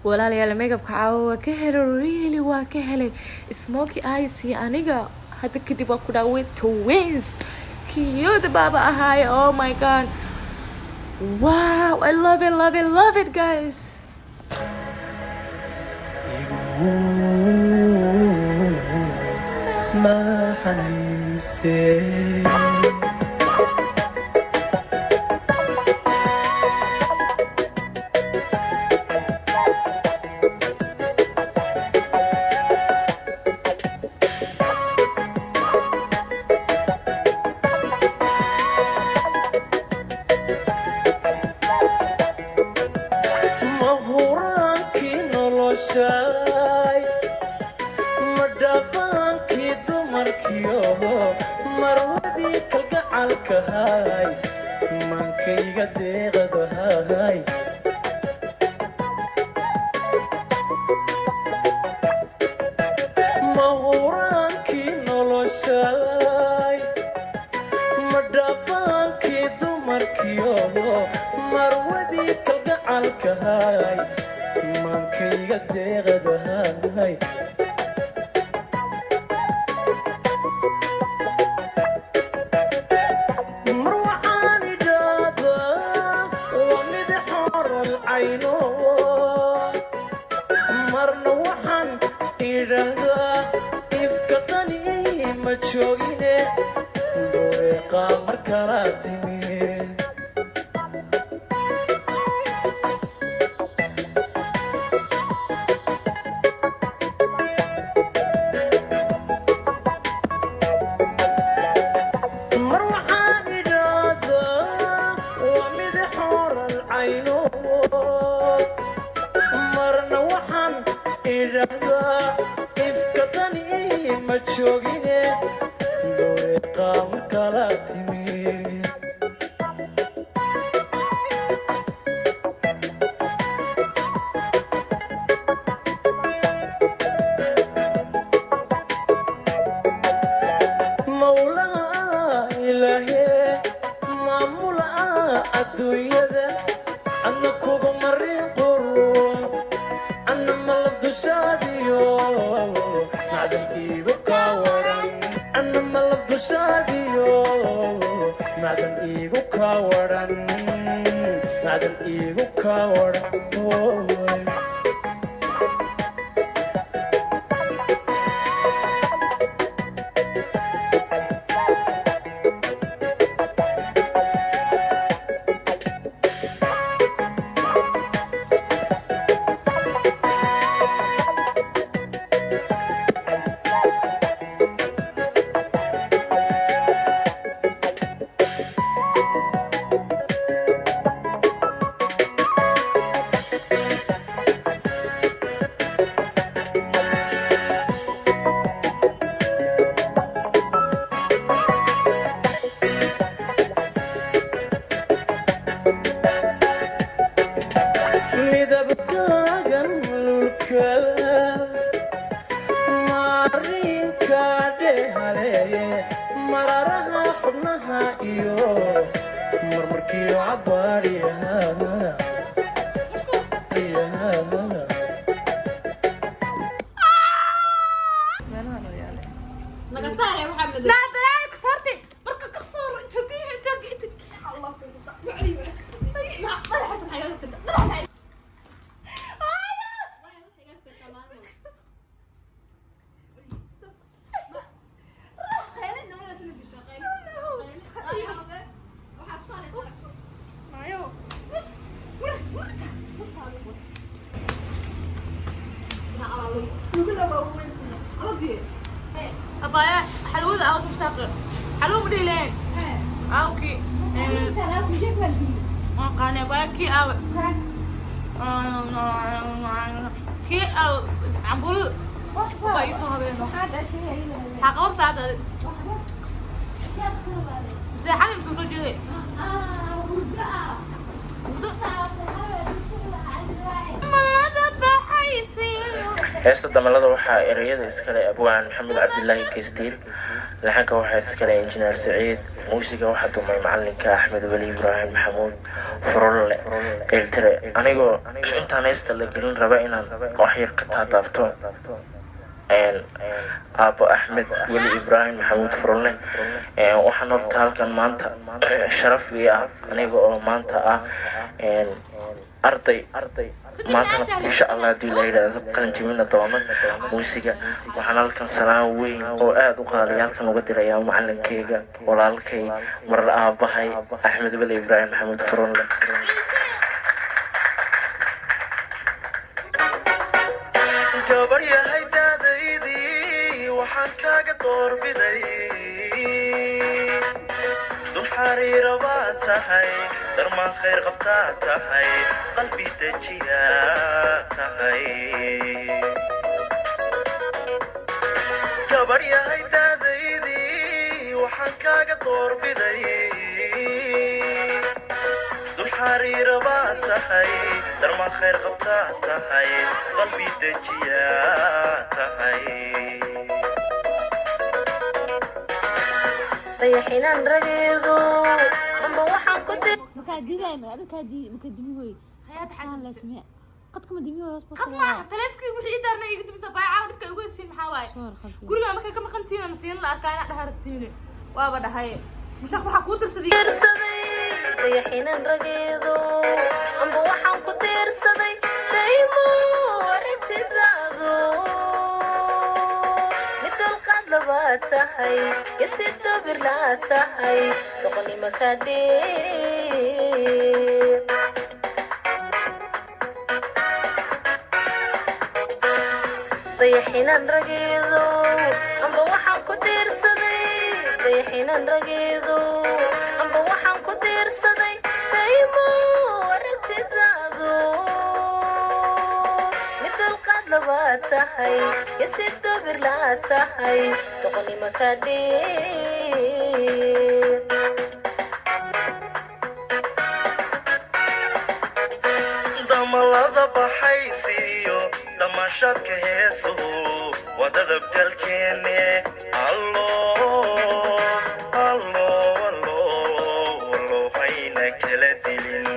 walaalayaal makeupka caawa waa ka helay really waa ka helay smoky eyes iyo aniga hadda kadib waa ku dhaaway twins cute baba ahaaye oh my god wow I love it guys ما حنيسي marwadii kalgacalkahay maankayga deeqadahay mahuraankii noloshay madhaafaankii dumarkiyo marwadii kalgacalkahay maankayga deeqadahay marna waxaan idhaahdaa ifka qani ma joogine bureeqa mar kala timi mar waxaan idhaahdaa waa mid xoral cayno marna waxaan idhaahdaa ifka qani ma joogine bureeqa mar kala timi mawlaa ilaahee maamulaa adduunyada adna kuga marin qurun anna malab dushaadiyo macdan iigu kaa waran anna malab dushaadiyo macdan iigu kaa waran macdan iigu kaa waran midabkaagan lulka marinka dhehaleeye mararaha xubnaha iyo marmarkiyo cabaariyaha أبايا حلوة أو تفتقر حلوة مديلين أوكي قاني باكي أو كي أو عمبول بايسو هبينو حقوق هذا زي حالي مسوطو جدي heesta damalada waxaa ereyada iskale abwaan maxamed cabdilaahi geestiir, laxanka waxaa iskale injineer saciid, muusiga waxaa tumay macalinka axmed weli ibraahim maxamuud furolle eeltire. anigoo intaan heesta la gelin raba inaan wax yar ka taataabto aabbo axmed weli ibraahim maxamuud furolle. waxaan horta halkan maanta sharaf ii ah aniga oo maanta ah arday maantana insha allah haddii la yidhaahdo qalin jimina doono muusiga. waxaan halkan salaan weyn oo aada u qaaliya halkan uga dirayaa macalinkeyga walaalkay marar aabbahay axmed weli ibraahim maxamuud furolle. gabar yahay daadaydii waxaan kaaga doorbiday dul xariira baad tahay darmaan khayr qabtaa tahay qalbi dejiyaa tahay. gabar yahay daadaydii waxaan kaaga doorbiday dul xariira baad tahay darmaan khayr qabtaa tahay qalbi dejiyaa tahay. dayaxinan rageedu amba waxaan ku مكادية ما هذا مكاديمي هوي حياة حان لا سمع قد كم دمي هوي أصبح قد ما تلفكي وحي دارنا يقدم سبايع عاونك يقول سين محاواي صور خلفي قولي ما كم خنتينا نسين لا كان دهرتيني وابا دهاي مش waxaa ku tirsaday dayaxinan rageedu amba waxaan ku tirsaday daymo aragtidaadu midal qadlaba tahay yasido birla tahay doqoni makadee dayaxinan rageedu amba waxaan ku tirsaday dayaxinan rageedu amba waxaan ku tirsaday daymo aragtidaadu midal qadlaba tahay yasido birla tahay doqoni makadee damalada baxaysiiyo dhamashadka heesuhu wadadab galkeenne allo hayna kala dilin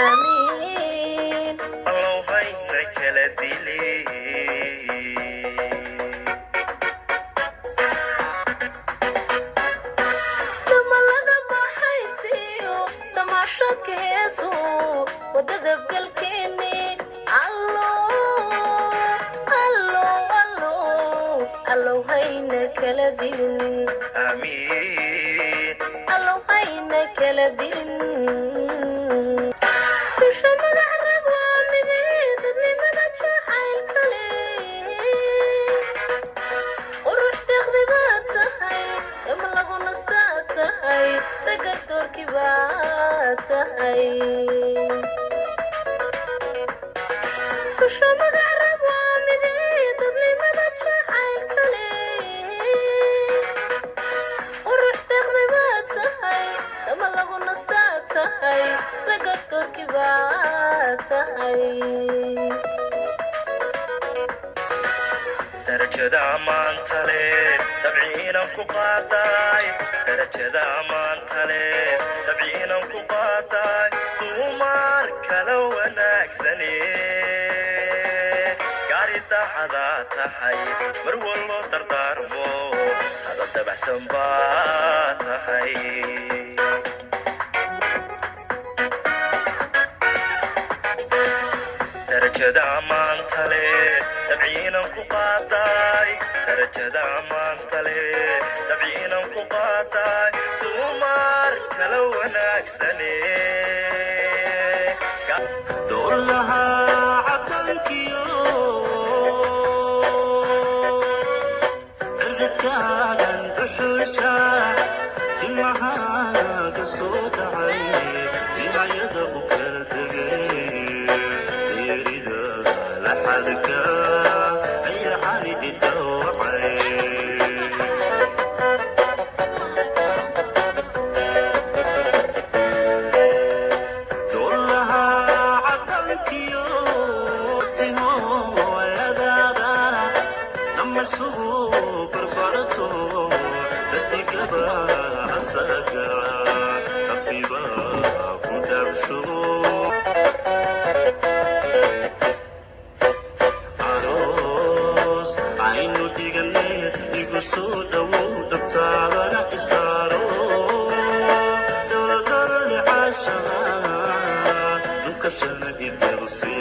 amiin allo hayna kala dilin. damalada baxaysiiyo damaashadka heesu wadada galkeeni allo hayna kala dilin amiin allo hayna kala dilin bisha madax rabo mideed dadnimada jacaylka leh qurux deeqdi baad tahay dama lagu nastaa tahay raga doorki baad tahay bisha madax rabo mideed dadnimada jacaylka leh qurux deeqdi baad tahay dama lagu nastaa tahay raga doorki baad tahay darajada ammaanta leh dabciinan ku qaadaay darajada ammaanta leh dabciinan ku qaadaay dumar kala wanaagsane gaari daacada tahay mar wallo dardaarmo hada dabacsan baa tahay. darajada ammaanta leh dabciinan ku qaadaay darajada ammaanta leh dabciinan ku qaadaay dumar kala wanaagsane dowlaha cadankiyo cirritaagan dhuxusha timahaaga soo dhacay dhinacyada u kala tegay isugu barbarato dadigaba asaga habiba ku dhabsho aros aynu digane igu soo dhawow dhabtaadana isaaro dowladana caashaqa dukashana idilsi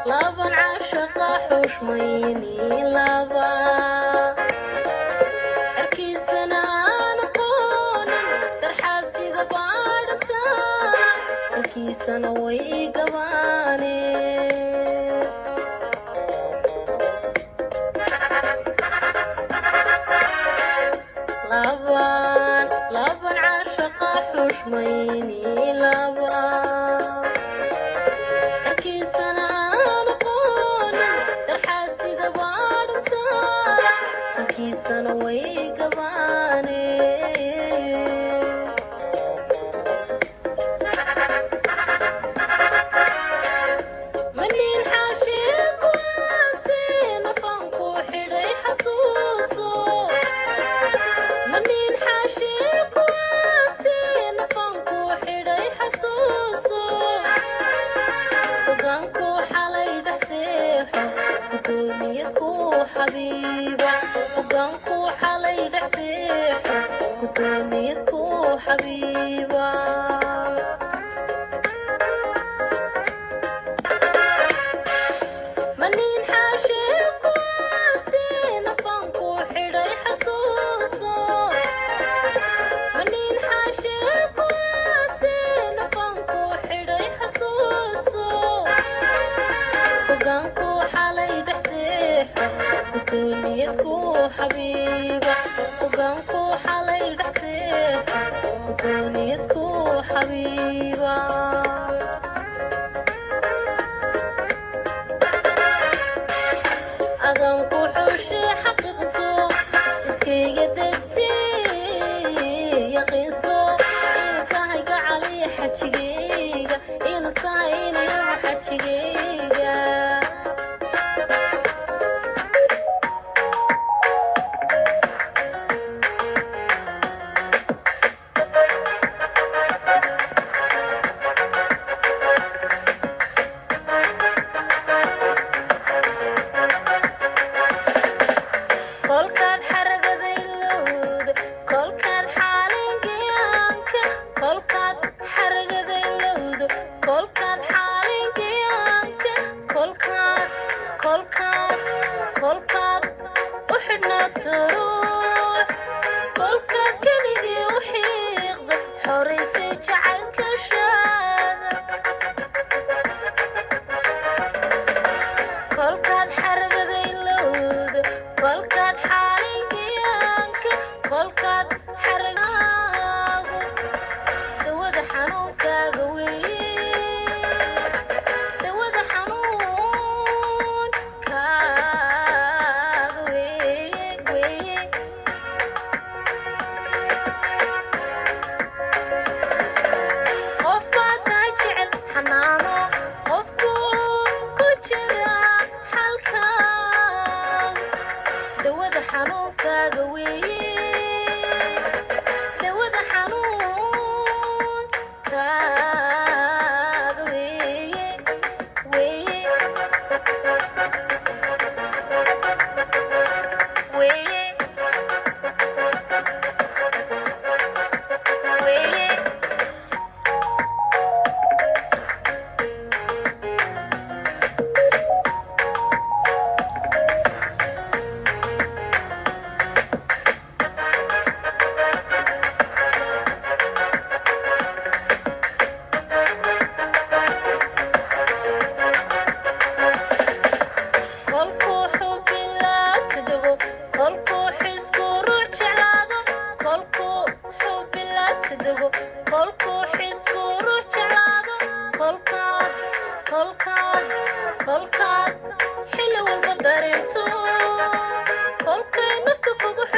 laban caashaqa xushmayni laba arkiisana aan aqoonin darxaasiga baadhata arkiisana way gabaane laban caashaqa xushmayni laba way gabaane manin xaashiiq waase nafanku xidhay xasuuso manin xaashiiq waase nafanku xidhay xasuuso hogaanku xalay dhex seexo gudoomiyadku xabiiba hogaanku xalay dhex seexo gudoomiyadku xabiiba manin xaashiiq waase nafanku xidhay xasuuso manin xaashiiq waase nafanku xidhay xasuuso hogaanku xalay dhex seexo gudoomiyadku xabiiba hogaanku xalay dhex seexo gudoomiyadku xabiiba adanku xushi xaqiiqso iskayga degtay yaqiinso ina tahay gacaliya xajigayga ina tahay inayaha xajigayga kolkaad xaragadayda kolkaad xaalingiyaanka kolkaad xaragadayda kolkaad xaalingiyaanka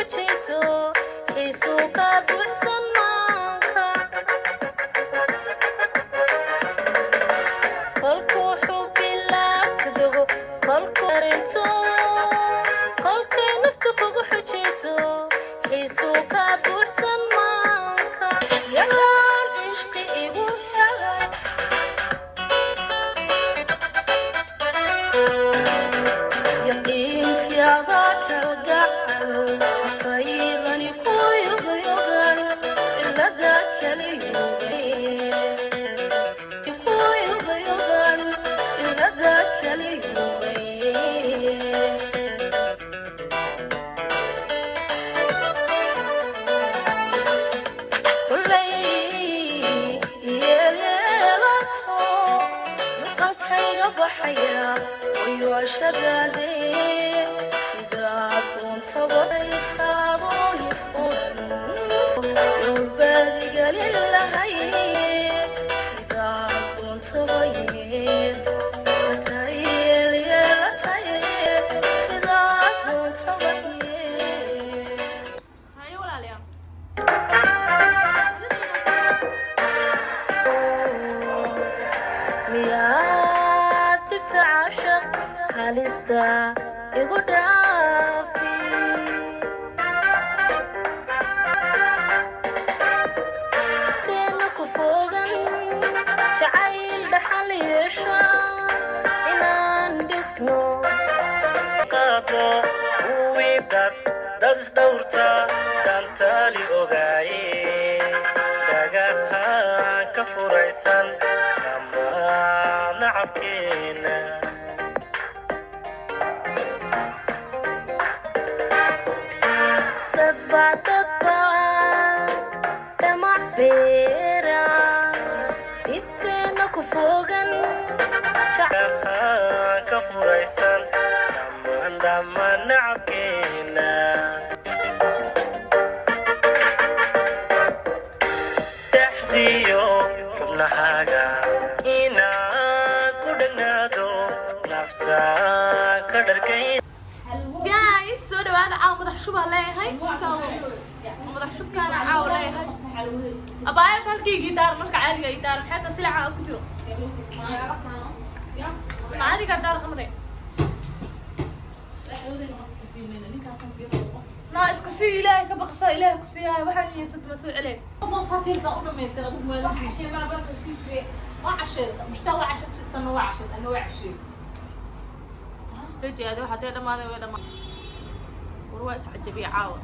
xujayso xiisuu kaa buuxsan maanka kolkuu xubilaabta dogo kolkuu arinto kolkay nafta kugu xujayso xiisuu kaa buuxsan maanka yalaan cishqi igu helay yaqiintiyaada kalgacal taydani ku yogayogan ilada shadade sidaa kuntaba isaadoo isquran baadigalin lahay sidaa kuntaba yeelyeelataye sidaa kuntaba hayo walaalayaal miyaad tibta cashaq halista igu dhaafi teena ku fogan jacayl dhaxal yeesha inaan dhisno qaado uwidad dad isdhowrta dantaali ogaaye dhagaha ka furaysan dhammaan nacabkeena dadba dhamac beera dibteena ku fogan dhagaha ka furaysan dhammaan nacabkeena dhexdiyo xubnahaaga inaan ku dhagnaado nafta ka dhargayn guys soo dhawaada caaw madax shubaa leeyahay madax shubkaana caaw leeyahay abaaya halkaygii daar marka caadiga ay daar maxay tahay silaca aan ku jiro caadiga daar khamre naa iska sii ilaahay ka baqsa ilaahay ku siiyahay waxaan niyeysad ma soo celay استجي هذا واحد يا دمان ويا دمان والله اسعد جبي عاود